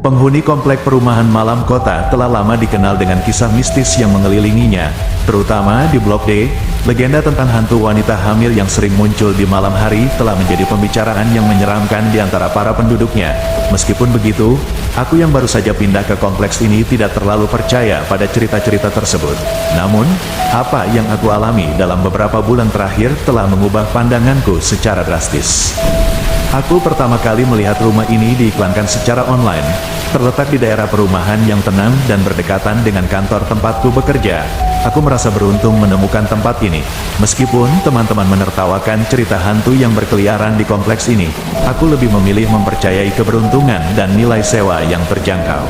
Penghuni komplek perumahan malam kota telah lama dikenal dengan kisah mistis yang mengelilinginya, terutama di Blok D. Legenda tentang hantu wanita hamil yang sering muncul di malam hari telah menjadi pembicaraan yang menyeramkan di antara para penduduknya. Meskipun begitu, aku yang baru saja pindah ke kompleks ini tidak terlalu percaya pada cerita-cerita tersebut. Namun, apa yang aku alami dalam beberapa bulan terakhir telah mengubah pandanganku secara drastis. Aku pertama kali melihat rumah ini diiklankan secara online, terletak di daerah perumahan yang tenang dan berdekatan dengan kantor tempatku bekerja. Aku merasa beruntung menemukan tempat ini. Meskipun teman-teman menertawakan cerita hantu yang berkeliaran di kompleks ini, aku lebih memilih mempercayai keberuntungan dan nilai sewa yang terjangkau.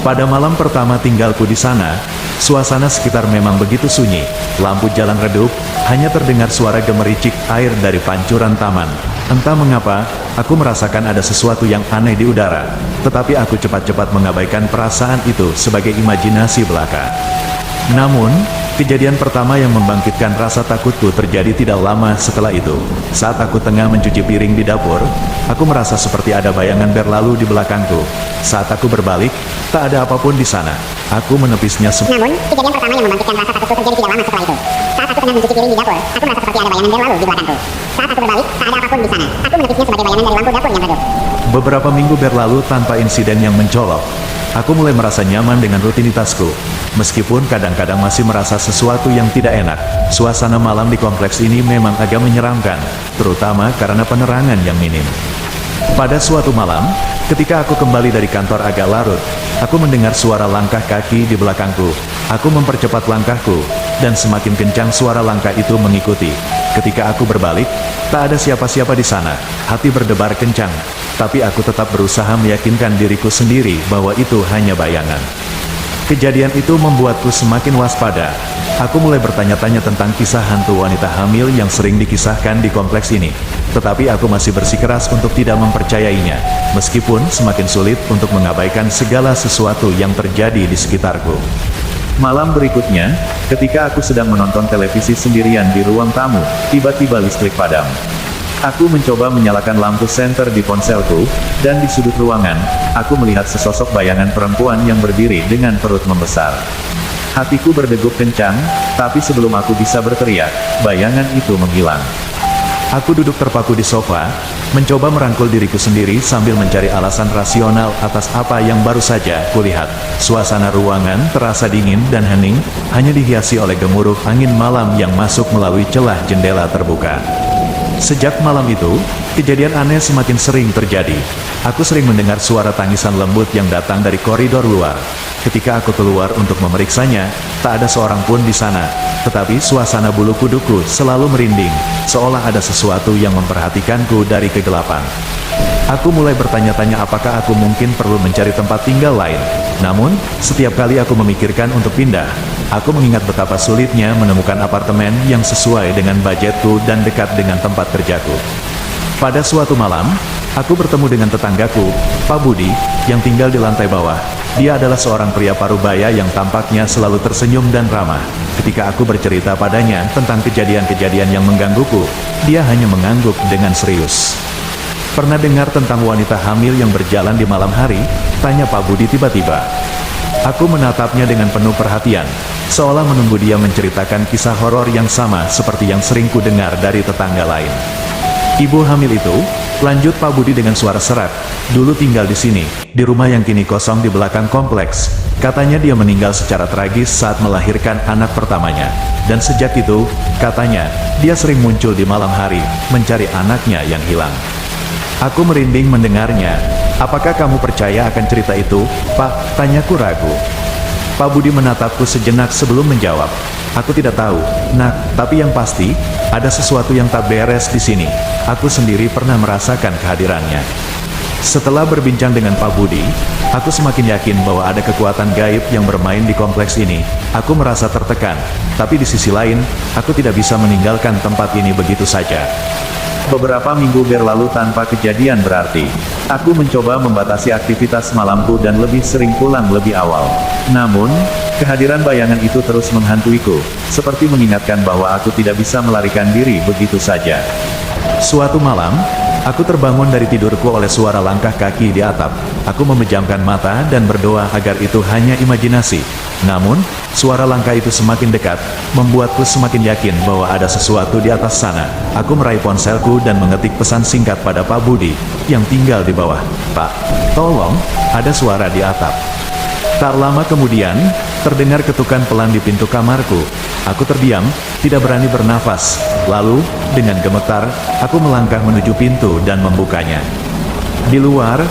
Pada malam pertama tinggalku di sana, suasana sekitar memang begitu sunyi. Lampu jalan redup, hanya terdengar suara gemericik air dari pancuran taman. Entah mengapa, aku merasakan ada sesuatu yang aneh di udara, tetapi aku cepat-cepat mengabaikan perasaan itu sebagai imajinasi belaka. Namun, kejadian pertama yang membangkitkan rasa takutku terjadi tidak lama setelah itu. Saat aku tengah mencuci piring di dapur, aku merasa seperti ada bayangan berlalu di belakangku. Saat aku berbalik, tak ada apapun di sana. Aku menepisnya Namun, kejadian pertama yang membangkitkan rasa takutku terjadi tidak lama setelah itu. Saat aku tengah mencuci piring di dapur, aku merasa seperti ada bayangan berlalu di belakangku. Saat aku berbalik, tak ada apapun di sana. Aku menepisnya sebagai bayangan dari lampu dapur yang redup. Beberapa minggu berlalu tanpa insiden yang mencolok. Aku mulai merasa nyaman dengan rutinitasku. Meskipun kadang-kadang masih merasa sesuatu yang tidak enak, suasana malam di kompleks ini memang agak menyeramkan, terutama karena penerangan yang minim. Pada suatu malam, ketika aku kembali dari kantor agak larut, aku mendengar suara langkah kaki di belakangku. Aku mempercepat langkahku, dan semakin kencang suara langkah itu mengikuti. Ketika aku berbalik, tak ada siapa-siapa di sana. Hati berdebar kencang, tapi aku tetap berusaha meyakinkan diriku sendiri bahwa itu hanya bayangan. Kejadian itu membuatku semakin waspada. Aku mulai bertanya-tanya tentang kisah hantu wanita hamil yang sering dikisahkan di kompleks ini. Tetapi aku masih bersikeras untuk tidak mempercayainya, meskipun semakin sulit untuk mengabaikan segala sesuatu yang terjadi di sekitarku. Malam berikutnya, ketika aku sedang menonton televisi sendirian di ruang tamu, tiba-tiba listrik padam. Aku mencoba menyalakan lampu senter di ponselku, dan di sudut ruangan, aku melihat sesosok bayangan perempuan yang berdiri dengan perut membesar. Hatiku berdegup kencang, tapi sebelum aku bisa berteriak, bayangan itu menghilang. Aku duduk terpaku di sofa, mencoba merangkul diriku sendiri sambil mencari alasan rasional atas apa yang baru saja kulihat. Suasana ruangan terasa dingin dan hening, hanya dihiasi oleh gemuruh angin malam yang masuk melalui celah jendela terbuka. Sejak malam itu, kejadian aneh semakin sering terjadi. Aku sering mendengar suara tangisan lembut yang datang dari koridor luar. Ketika aku keluar untuk memeriksanya, tak ada seorang pun di sana. Tetapi suasana bulu kuduku selalu merinding, seolah ada sesuatu yang memperhatikanku dari kegelapan. Aku mulai bertanya-tanya apakah aku mungkin perlu mencari tempat tinggal lain. Namun, setiap kali aku memikirkan untuk pindah, aku mengingat betapa sulitnya menemukan apartemen yang sesuai dengan budgetku dan dekat dengan tempat kerjaku. Pada suatu malam, aku bertemu dengan tetanggaku, Pak Budi, yang tinggal di lantai bawah. Dia adalah seorang pria parubaya yang tampaknya selalu tersenyum dan ramah. Ketika aku bercerita padanya tentang kejadian-kejadian yang menggangguku, dia hanya mengangguk dengan serius. "Pernah dengar tentang wanita hamil yang berjalan di malam hari?" tanya Pak Budi tiba-tiba. Aku menatapnya dengan penuh perhatian, seolah menunggu dia menceritakan kisah horor yang sama seperti yang sering ku dengar dari tetangga lain. "Ibu hamil itu," lanjut Pak Budi dengan suara serak, "dulu tinggal di sini, di rumah yang kini kosong di belakang kompleks. Katanya dia meninggal secara tragis saat melahirkan anak pertamanya. Dan sejak itu, katanya, dia sering muncul di malam hari, mencari anaknya yang hilang." Aku merinding mendengarnya. "Apakah kamu percaya akan cerita itu, Pak?" tanyaku ragu. Pak Budi menatapku sejenak sebelum menjawab. "Aku tidak tahu, Nak, tapi yang pasti, ada sesuatu yang tak beres di sini. Aku sendiri pernah merasakan kehadirannya." Setelah berbincang dengan Pak Budi, aku semakin yakin bahwa ada kekuatan gaib yang bermain di kompleks ini. Aku merasa tertekan, tapi di sisi lain, aku tidak bisa meninggalkan tempat ini begitu saja. Beberapa minggu berlalu tanpa kejadian berarti. Aku mencoba membatasi aktivitas malamku dan lebih sering pulang lebih awal. Namun, kehadiran bayangan itu terus menghantuiku, seperti mengingatkan bahwa aku tidak bisa melarikan diri begitu saja. Suatu malam, Aku terbangun dari tidurku oleh suara langkah kaki di atap. Aku memejamkan mata dan berdoa agar itu hanya imajinasi. Namun, suara langkah itu semakin dekat, membuatku semakin yakin bahwa ada sesuatu di atas sana. Aku meraih ponselku dan mengetik pesan singkat pada Pak Budi, yang tinggal di bawah. "Pak, tolong, ada suara di atap." Tak lama kemudian, terdengar ketukan pelan di pintu kamarku. Aku terdiam, tidak berani bernafas. Lalu, dengan gemetar, aku melangkah menuju pintu dan membukanya. Di luar,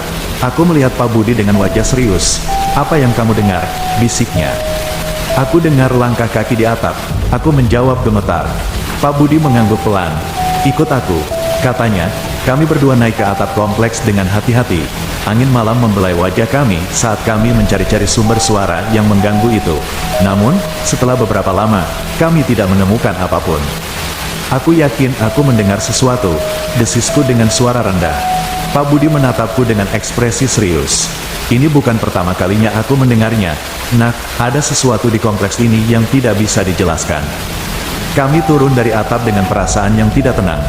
aku melihat Pak Budi dengan wajah serius. "Apa yang kamu dengar?" bisiknya. Aku dengar langkah kaki di atap. Aku menjawab gemetar. Pak Budi mengangguk pelan. "Ikut aku," katanya. Kami berdua naik ke atap kompleks dengan hati-hati. Angin malam membelai wajah kami saat kami mencari-cari sumber suara yang mengganggu itu. Namun, setelah beberapa lama, kami tidak menemukan apapun. "Aku yakin aku mendengar sesuatu," desisku dengan suara rendah. Pak Budi menatapku dengan ekspresi serius. "Ini bukan pertama kalinya aku mendengarnya, Nak. Ada sesuatu di kompleks ini yang tidak bisa dijelaskan." Kami turun dari atap dengan perasaan yang tidak tenang.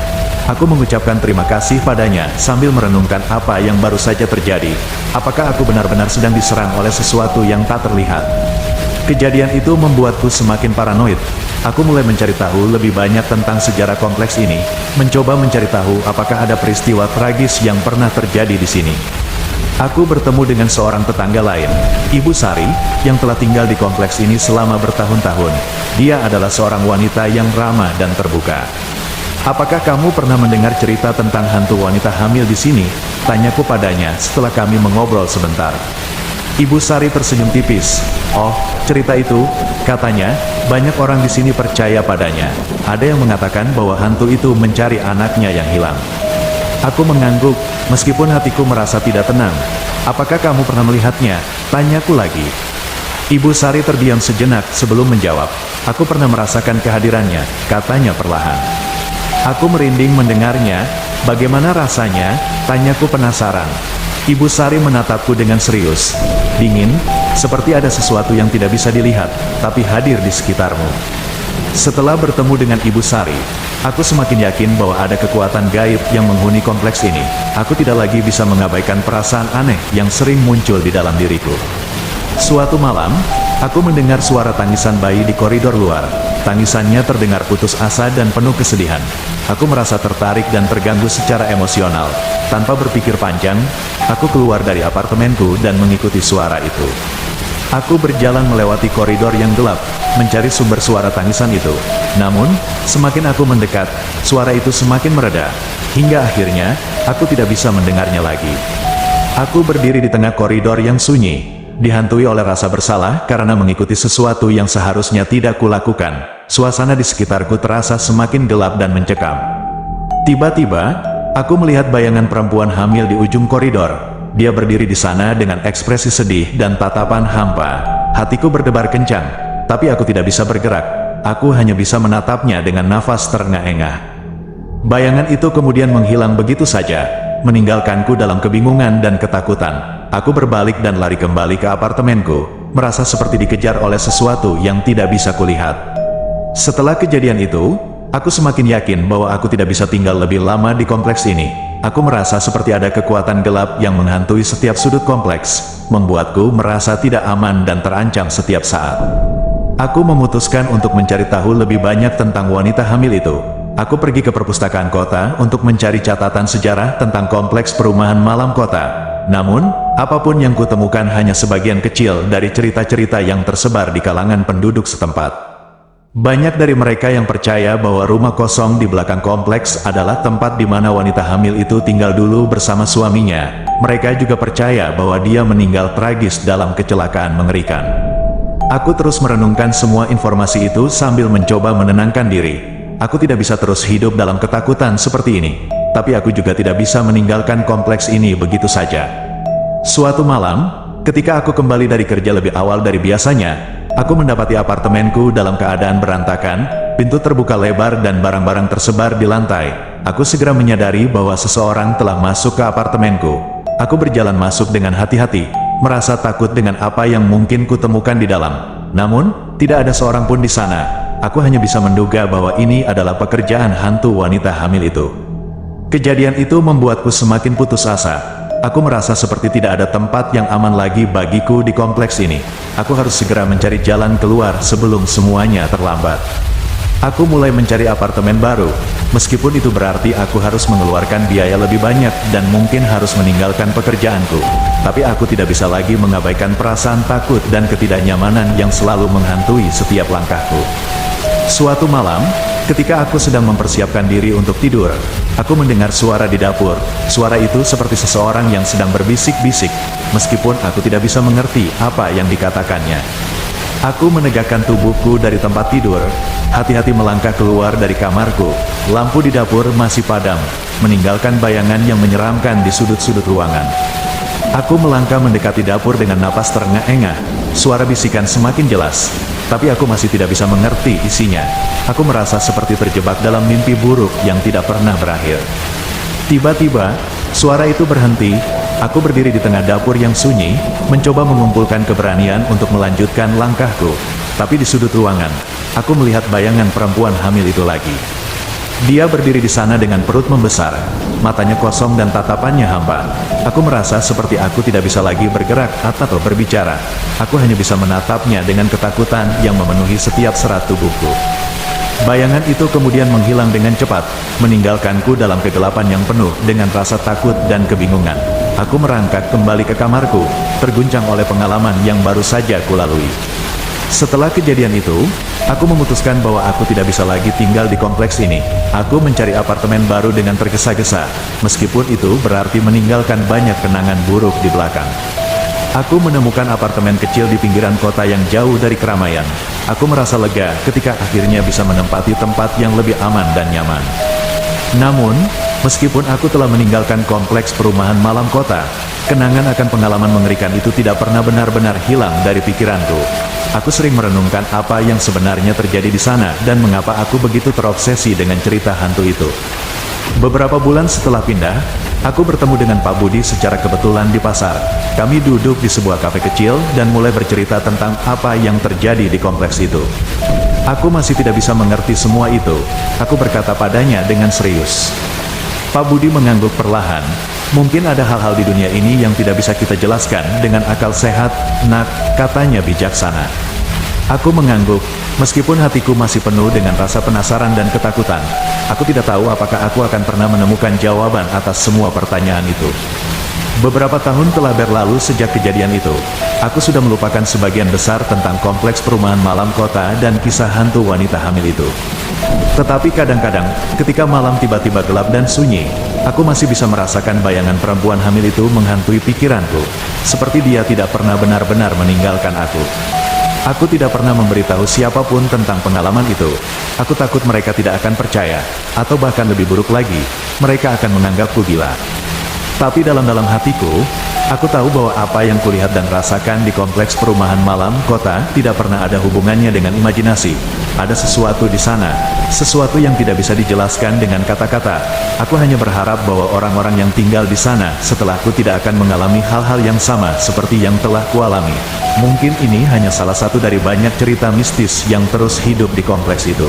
Aku mengucapkan terima kasih padanya sambil merenungkan apa yang baru saja terjadi. Apakah aku benar-benar sedang diserang oleh sesuatu yang tak terlihat? Kejadian itu membuatku semakin paranoid. Aku mulai mencari tahu lebih banyak tentang sejarah kompleks ini, mencoba mencari tahu apakah ada peristiwa tragis yang pernah terjadi di sini. Aku bertemu dengan seorang tetangga lain, Ibu Sari, yang telah tinggal di kompleks ini selama bertahun-tahun. Dia adalah seorang wanita yang ramah dan terbuka. "Apakah kamu pernah mendengar cerita tentang hantu wanita hamil di sini?" tanyaku padanya setelah kami mengobrol sebentar. Ibu Sari tersenyum tipis. "Oh, cerita itu," katanya, "banyak orang di sini percaya padanya. Ada yang mengatakan bahwa hantu itu mencari anaknya yang hilang." Aku mengangguk, meskipun hatiku merasa tidak tenang. "Apakah kamu pernah melihatnya?" tanyaku lagi. Ibu Sari terdiam sejenak sebelum menjawab. "Aku pernah merasakan kehadirannya," katanya perlahan. Aku merinding mendengarnya. "Bagaimana rasanya?" tanyaku penasaran. Ibu Sari menatapku dengan serius. "Dingin, seperti ada sesuatu yang tidak bisa dilihat, tapi hadir di sekitarmu." Setelah bertemu dengan Ibu Sari, aku semakin yakin bahwa ada kekuatan gaib yang menghuni kompleks ini. Aku tidak lagi bisa mengabaikan perasaan aneh yang sering muncul di dalam diriku. Suatu malam, aku mendengar suara tangisan bayi di koridor luar. Tangisannya terdengar putus asa dan penuh kesedihan. Aku merasa tertarik dan terganggu secara emosional. Tanpa berpikir panjang, aku keluar dari apartemenku dan mengikuti suara itu. Aku berjalan melewati koridor yang gelap, mencari sumber suara tangisan itu. Namun, semakin aku mendekat, suara itu semakin mereda. Hingga akhirnya, aku tidak bisa mendengarnya lagi. Aku berdiri di tengah koridor yang sunyi, dihantui oleh rasa bersalah karena mengikuti sesuatu yang seharusnya tidak kulakukan. Suasana di sekitarku terasa semakin gelap dan mencekam. Tiba-tiba, aku melihat bayangan perempuan hamil di ujung koridor. Dia berdiri di sana dengan ekspresi sedih dan tatapan hampa. Hatiku berdebar kencang, tapi aku tidak bisa bergerak. Aku hanya bisa menatapnya dengan nafas terengah-engah. Bayangan itu kemudian menghilang begitu saja, meninggalkanku dalam kebingungan dan ketakutan. Aku berbalik dan lari kembali ke apartemenku, merasa seperti dikejar oleh sesuatu yang tidak bisa kulihat. Setelah kejadian itu, aku semakin yakin bahwa aku tidak bisa tinggal lebih lama di kompleks ini. Aku merasa seperti ada kekuatan gelap yang menghantui setiap sudut kompleks, membuatku merasa tidak aman dan terancam setiap saat. Aku memutuskan untuk mencari tahu lebih banyak tentang wanita hamil itu. Aku pergi ke perpustakaan kota untuk mencari catatan sejarah tentang kompleks perumahan malam kota. Namun, apapun yang kutemukan hanya sebagian kecil dari cerita-cerita yang tersebar di kalangan penduduk setempat. Banyak dari mereka yang percaya bahwa rumah kosong di belakang kompleks adalah tempat di mana wanita hamil itu tinggal dulu bersama suaminya. Mereka juga percaya bahwa dia meninggal tragis dalam kecelakaan mengerikan. Aku terus merenungkan semua informasi itu sambil mencoba menenangkan diri. Aku tidak bisa terus hidup dalam ketakutan seperti ini. Tapi aku juga tidak bisa meninggalkan kompleks ini begitu saja. Suatu malam, ketika aku kembali dari kerja lebih awal dari biasanya, aku mendapati apartemenku dalam keadaan berantakan, pintu terbuka lebar dan barang-barang tersebar di lantai. Aku segera menyadari bahwa seseorang telah masuk ke apartemenku. Aku berjalan masuk dengan hati-hati, merasa takut dengan apa yang mungkin kutemukan di dalam. Namun, tidak ada seorang pun di sana. Aku hanya bisa menduga bahwa ini adalah pekerjaan hantu wanita hamil itu. Kejadian itu membuatku semakin putus asa. Aku merasa seperti tidak ada tempat yang aman lagi bagiku di kompleks ini. Aku harus segera mencari jalan keluar sebelum semuanya terlambat. Aku mulai mencari apartemen baru, meskipun itu berarti aku harus mengeluarkan biaya lebih banyak dan mungkin harus meninggalkan pekerjaanku. Tapi aku tidak bisa lagi mengabaikan perasaan takut dan ketidaknyamanan yang selalu menghantui setiap langkahku. Suatu malam, ketika aku sedang mempersiapkan diri untuk tidur, aku mendengar suara di dapur. Suara itu seperti seseorang yang sedang berbisik-bisik, meskipun aku tidak bisa mengerti apa yang dikatakannya. Aku menegakkan tubuhku dari tempat tidur, hati-hati melangkah keluar dari kamarku. Lampu di dapur masih padam, meninggalkan bayangan yang menyeramkan di sudut-sudut ruangan. Aku melangkah mendekati dapur dengan napas terengah-engah. Suara bisikan semakin jelas, tapi aku masih tidak bisa mengerti isinya. Aku merasa seperti terjebak dalam mimpi buruk yang tidak pernah berakhir. Tiba-tiba, suara itu berhenti. Aku berdiri di tengah dapur yang sunyi, mencoba mengumpulkan keberanian untuk melanjutkan langkahku. Tapi di sudut ruangan, aku melihat bayangan perempuan hamil itu lagi. Dia berdiri di sana dengan perut membesar, matanya kosong dan tatapannya hampa. Aku merasa seperti aku tidak bisa lagi bergerak atau berbicara. Aku hanya bisa menatapnya dengan ketakutan yang memenuhi setiap serat tubuhku. Bayangan itu kemudian menghilang dengan cepat, meninggalkanku dalam kegelapan yang penuh dengan rasa takut dan kebingungan. Aku merangkak kembali ke kamarku, terguncang oleh pengalaman yang baru saja kulalui. Setelah kejadian itu, aku memutuskan bahwa aku tidak bisa lagi tinggal di kompleks ini. Aku mencari apartemen baru dengan tergesa-gesa, meskipun itu berarti meninggalkan banyak kenangan buruk di belakang. Aku menemukan apartemen kecil di pinggiran kota yang jauh dari keramaian. Aku merasa lega ketika akhirnya bisa menempati tempat yang lebih aman dan nyaman. Namun, meskipun aku telah meninggalkan kompleks perumahan malam kota, kenangan akan pengalaman mengerikan itu tidak pernah benar-benar hilang dari pikiranku. Aku sering merenungkan apa yang sebenarnya terjadi di sana dan mengapa aku begitu terobsesi dengan cerita hantu itu. Beberapa bulan setelah pindah, aku bertemu dengan Pak Budi secara kebetulan di pasar. Kami duduk di sebuah kafe kecil dan mulai bercerita tentang apa yang terjadi di kompleks itu. Aku masih tidak bisa mengerti semua itu. Aku berkata padanya dengan serius. Pak Budi mengangguk perlahan. Mungkin ada hal-hal di dunia ini yang tidak bisa kita jelaskan dengan akal sehat, nak, katanya bijaksana. Aku mengangguk, meskipun hatiku masih penuh dengan rasa penasaran dan ketakutan. Aku tidak tahu apakah aku akan pernah menemukan jawaban atas semua pertanyaan itu. Beberapa tahun telah berlalu sejak kejadian itu. Aku sudah melupakan sebagian besar tentang kompleks perumahan malam kota dan kisah hantu wanita hamil itu. Tetapi kadang-kadang, ketika malam tiba-tiba gelap dan sunyi, aku masih bisa merasakan bayangan perempuan hamil itu menghantui pikiranku, seperti dia tidak pernah benar-benar meninggalkan aku. Aku tidak pernah memberitahu siapapun tentang pengalaman itu. Aku takut mereka tidak akan percaya, atau bahkan lebih buruk lagi, mereka akan menganggapku gila. Tapi dalam-dalam hatiku, aku tahu bahwa apa yang kulihat dan rasakan di kompleks perumahan malam kota tidak pernah ada hubungannya dengan imajinasi. Ada sesuatu di sana, sesuatu yang tidak bisa dijelaskan dengan kata-kata. Aku hanya berharap bahwa orang-orang yang tinggal di sana setelahku tidak akan mengalami hal-hal yang sama seperti yang telah kualami. Mungkin ini hanya salah satu dari banyak cerita mistis yang terus hidup di kompleks itu.